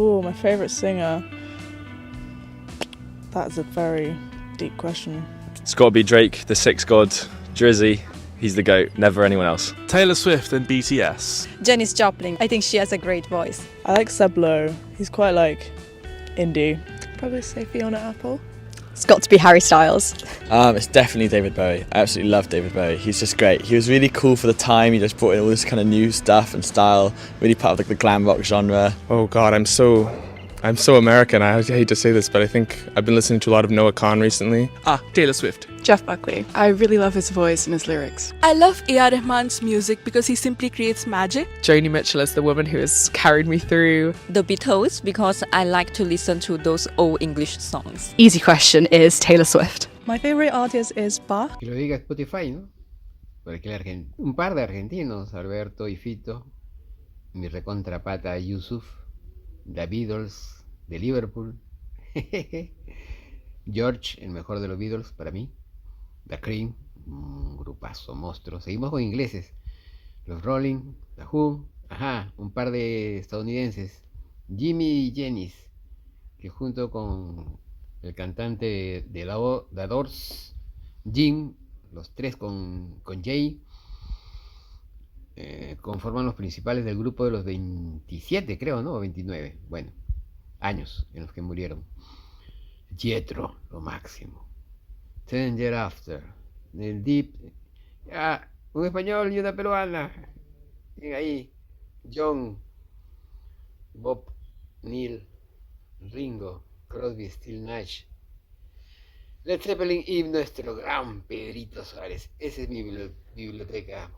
Oh, my favourite singer. That's a very deep question. It's got to be Drake, the Sixth God, Drizzy. He's the GOAT, never anyone else. Taylor Swift and BTS. Janis Joplin. I think she has a great voice. I like Seb Lowe. He's quite like indie. Probably say Fiona Apple. It's got to be Harry Styles. It's definitely David Bowie. I absolutely love David Bowie. He's just great. He was really cool for the time. He just brought in all this kind of new stuff and style, really part of like the glam rock genre. Oh God, I'm so American. I hate to say this, but I think I've been listening to a lot of Noah Kahan recently. Taylor Swift. Jeff Buckley. I really love his voice and his lyrics. I love A.R. Rahman's music because he simply creates magic. Joni Mitchell is the woman who has carried me through. The Beatles, because I like to listen to those old English songs. Easy question is Taylor Swift. My favourite artist is Bach. Que lo diga Spotify, ¿no? Porque un par de argentinos, Alberto y Fito, mi recontrapata Yusuf, The Beatles, de Liverpool, George, el mejor de los Beatles para mí, The Cream, un grupazo, monstruo. Seguimos con ingleses, los Rolling, The Who, un par de estadounidenses, Jimmy y Janis, que junto con el cantante de The Doors, Jim, los tres con Jay, conforman los principales del grupo de los 27, creo, ¿no? O 29, bueno, años en los que murieron. Jethro, lo máximo. 10 Years After, el Deep, un español y una peruana. Bien ahí, John, Bob, Neil, Ringo, Crosby, Still Nash, Led Zeppelin y nuestro gran Pedrito Suárez. Esa es mi biblioteca.